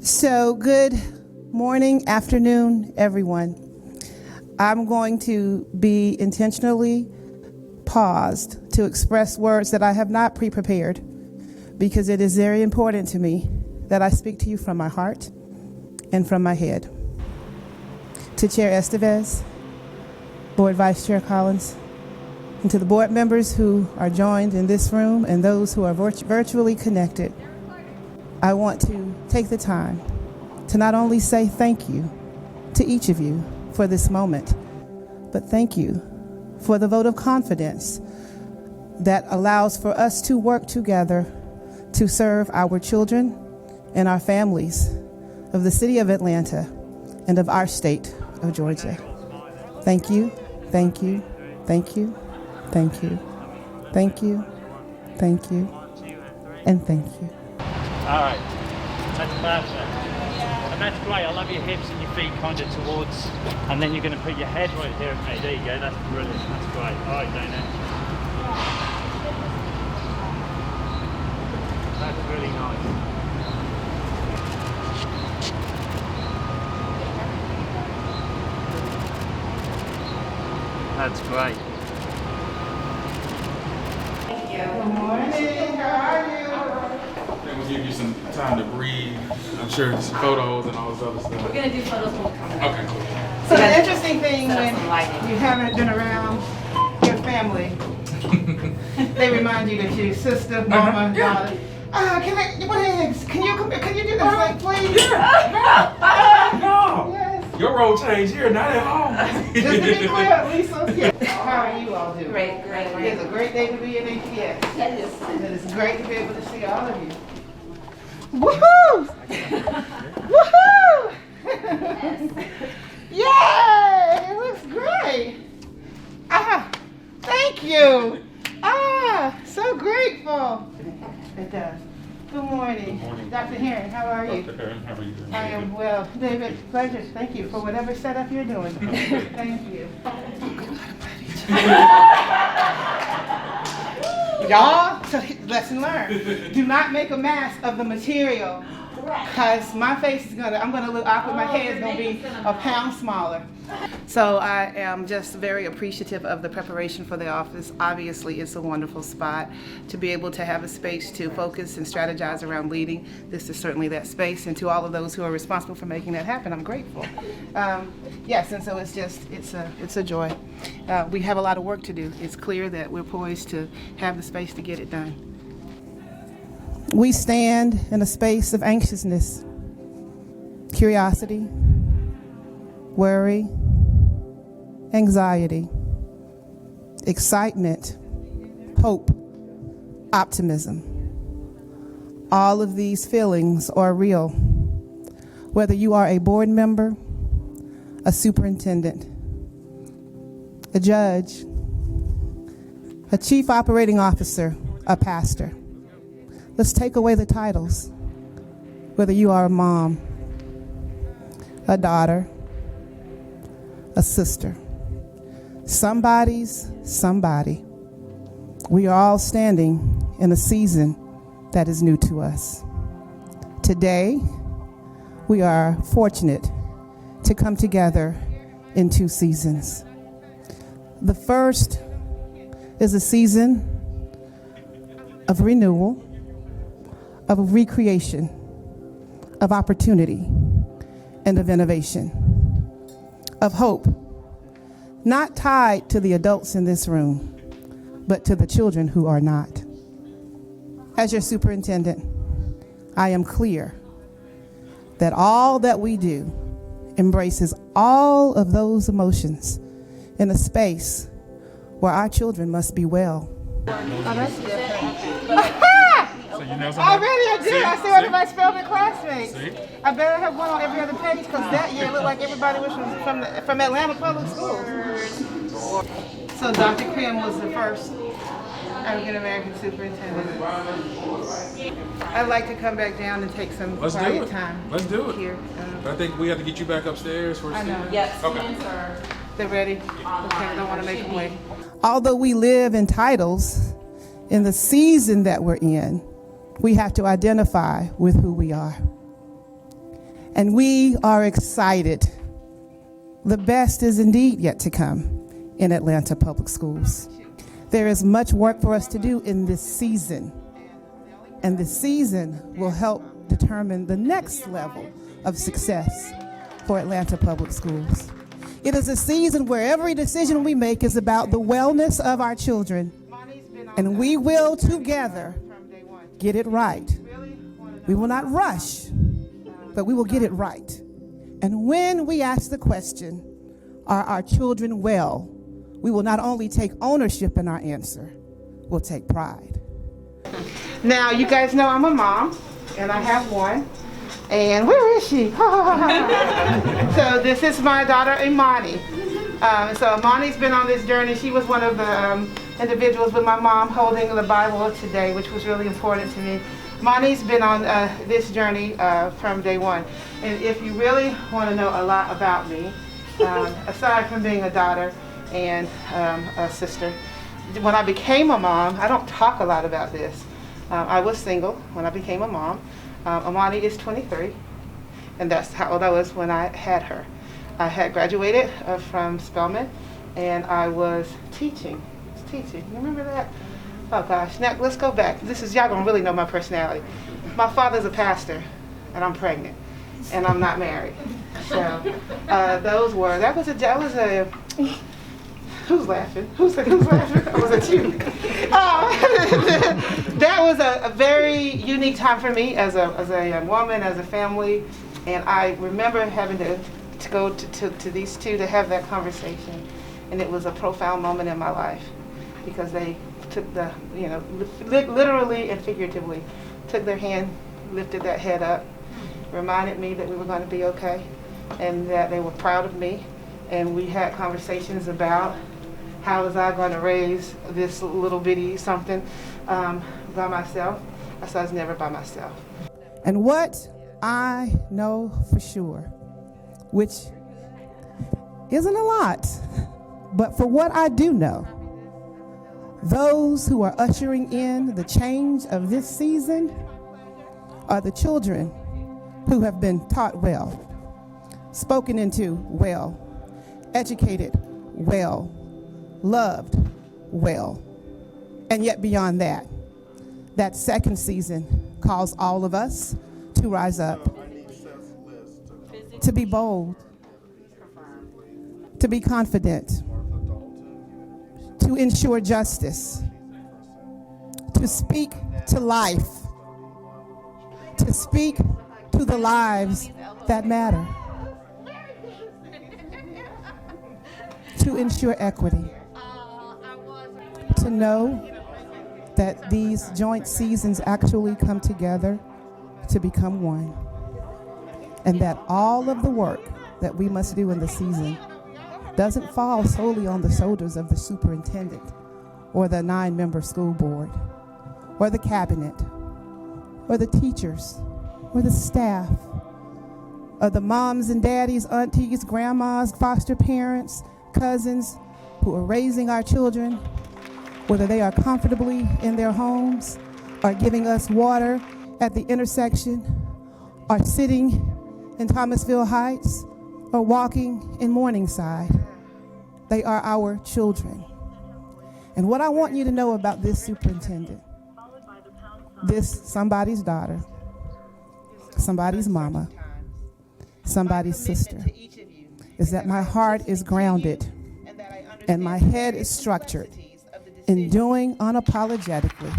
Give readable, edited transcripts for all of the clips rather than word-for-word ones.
So good morning, afternoon, everyone. I'm going to be intentionally paused to express words that I have not pre-prepared because it is very important to me that I speak to you from my heart and from my head. To Chair ESTEVES, Board Vice Chair Collins, and to the board members who are joined in this room and those who are virtually connected, I want to take the time to not only say thank you to each of you for this moment, but thank you for the vote of confidence that allows for us to work together to serve our children and our families of the city of Atlanta and of our state of Georgia. Thank you, thank you, thank you, thank you, thank you, thank you, and thank you. All right, that's perfect. And that's great. I love your hips and your feet kind of towards, and then you're going to put your head right here. Okay, there you go. That's brilliant. That's great. All right, Dana. That's really nice. That's great. Thank you. Good morning. How are you? We'll give you some time to breathe. I'm sure there's some photos and all this other stuff. We're going to do photos when we come back. Okay, cool. So the interesting thing when you haven't been around your family, they remind you that your sister, mama, daughter. Can you do this like please? No. Yes. Your role change here, not at home. Just to be clear, Lisa. Yes. How are you all doing? Great. It's a great day to be in APS. It is. And it's great to be able to see all of you. Woohoo! Woohoo! Yay! It looks great. Thank you. So grateful. It does. Good morning. Good morning. Dr. Herring, how are you? Dr. Herring, how are you doing? I am well. David, pleasure. Thank you for whatever setup you're doing. Thank you. Y'all, lesson learned. Do not make a mass of the material because my face is I'm gonna look awkward. My head is gonna be a pound smaller. So I am just very appreciative of the preparation for the office. Obviously, it's a wonderful spot to be able to have a space to focus and strategize around leading. This is certainly that space, and to all of those who are responsible for making that happen, I'm grateful. Yes, and so it's a joy. We have a lot of work to do. It's clear that we're poised to have the space to get it done. We stand in a space of anxiousness, curiosity, worry, anxiety, excitement, hope, optimism. All of these feelings are real. Whether you are a board member, a superintendent, a judge, a chief operating officer, a pastor. Let's take away the titles. Whether you are a mom, a daughter, a sister, somebody's somebody. We are all standing in a season that is new to us. Today, we are fortunate to come together in two seasons. The first is a season of renewal, of recreation, of opportunity, and of innovation, of hope, not tied to the adults in this room, but to the children who are not. As your superintendent, I am clear that all that we do embraces all of those emotions in a space where our children must be well. Oh, that's different. So you know Already I did. I see one of my Spelman classmates. See? I better have one on every other page because that year it looked like everybody was from Atlanta Public Schools. So Dr. Kim was the first African American superintendent. I'd like to come back down and take some quiet time. Let's do it. Here. I think we have to get you back upstairs for a I know. seat. Yes, Okay. They're ready? Okay, I don't want to make them wait. Although we live in titles, in the season that we're in, we have to identify with who we are. And we are excited. The best is indeed yet to come in Atlanta Public Schools. There is much work for us to do in this season. And this season will help determine the next level of success for Atlanta Public Schools. It is a season where every decision we make is about the wellness of our children. And we will together get it right. We will not rush, but we will get it right. And when we ask the question, are our children well? We will not only take ownership in our answer, we'll take pride. Now, you guys know I'm a mom, and I have one. And where is she? So this is my daughter, Imani. So Imani's been on this journey. She was one of the individuals with my mom holding the Bible today, which was really important to me. Imani's been on this journey from day one. And if you really want to know a lot about me, aside from being a daughter and a sister, when I became a mom, I don't talk a lot about this. I was single when I became a mom. Imani is 23, and that's how old I was when I had her. I had graduated from Spelman, and I was teaching. You remember that? Oh gosh, now let's go back. Y'all gonna really know my personality. My father's a pastor, and I'm pregnant, and I'm not married. So that was a who's laughing? Who's laughing? Was it you? That was a very unique time for me as a woman, as a family, and I remember having to go to these two to have that conversation, and it was a profound moment in my life because they took literally and figuratively took their hand, lifted that head up, reminded me that we were going to be okay, and that they were proud of me, and we had conversations about how was I going to raise this little bitty something by myself. I said I was never by myself. And what I know for sure, which isn't a lot, but for what I do know, those who are ushering in the change of this season are the children who have been taught well, spoken into well, educated well, loved well. And yet beyond that, that second season calls all of us to rise up, to be bold, to be confident, to ensure justice, to speak to life, to speak to the lives that matter, to ensure equity, to know that these joint seasons actually come together to become one, and that all of the work that we must do in the season doesn't fall solely on the shoulders of the superintendent or the 9-member school board or the cabinet or the teachers or the staff or the moms and daddies, aunties, grandmas, foster parents, cousins who are raising our children, whether they are comfortably in their homes or giving us water at the intersection or sitting in Thomasville Heights or walking in Morningside. They are our children. And what I want you to know about this superintendent, this somebody's daughter, somebody's mama, somebody's sister, is that my heart is grounded and my head is structured in doing unapologetically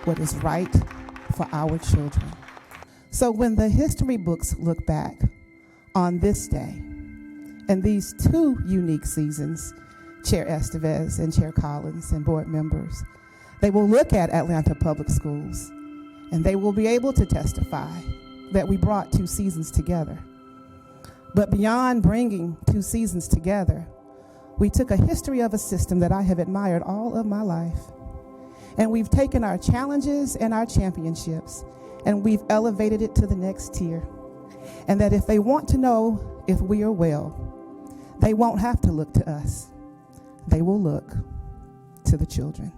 what is right for our children. So when the history books look back on this day and these two unique seasons, Chair ESTEVES and Chair Collins and board members, they will look at Atlanta Public Schools and they will be able to testify that we brought two seasons together. But beyond bringing two seasons together, we took a history of a system that I have admired all of my life, and we've taken our challenges and our championships, and we've elevated it to the next tier. And that if they want to know if we are well, they won't have to look to us. They will look to the children.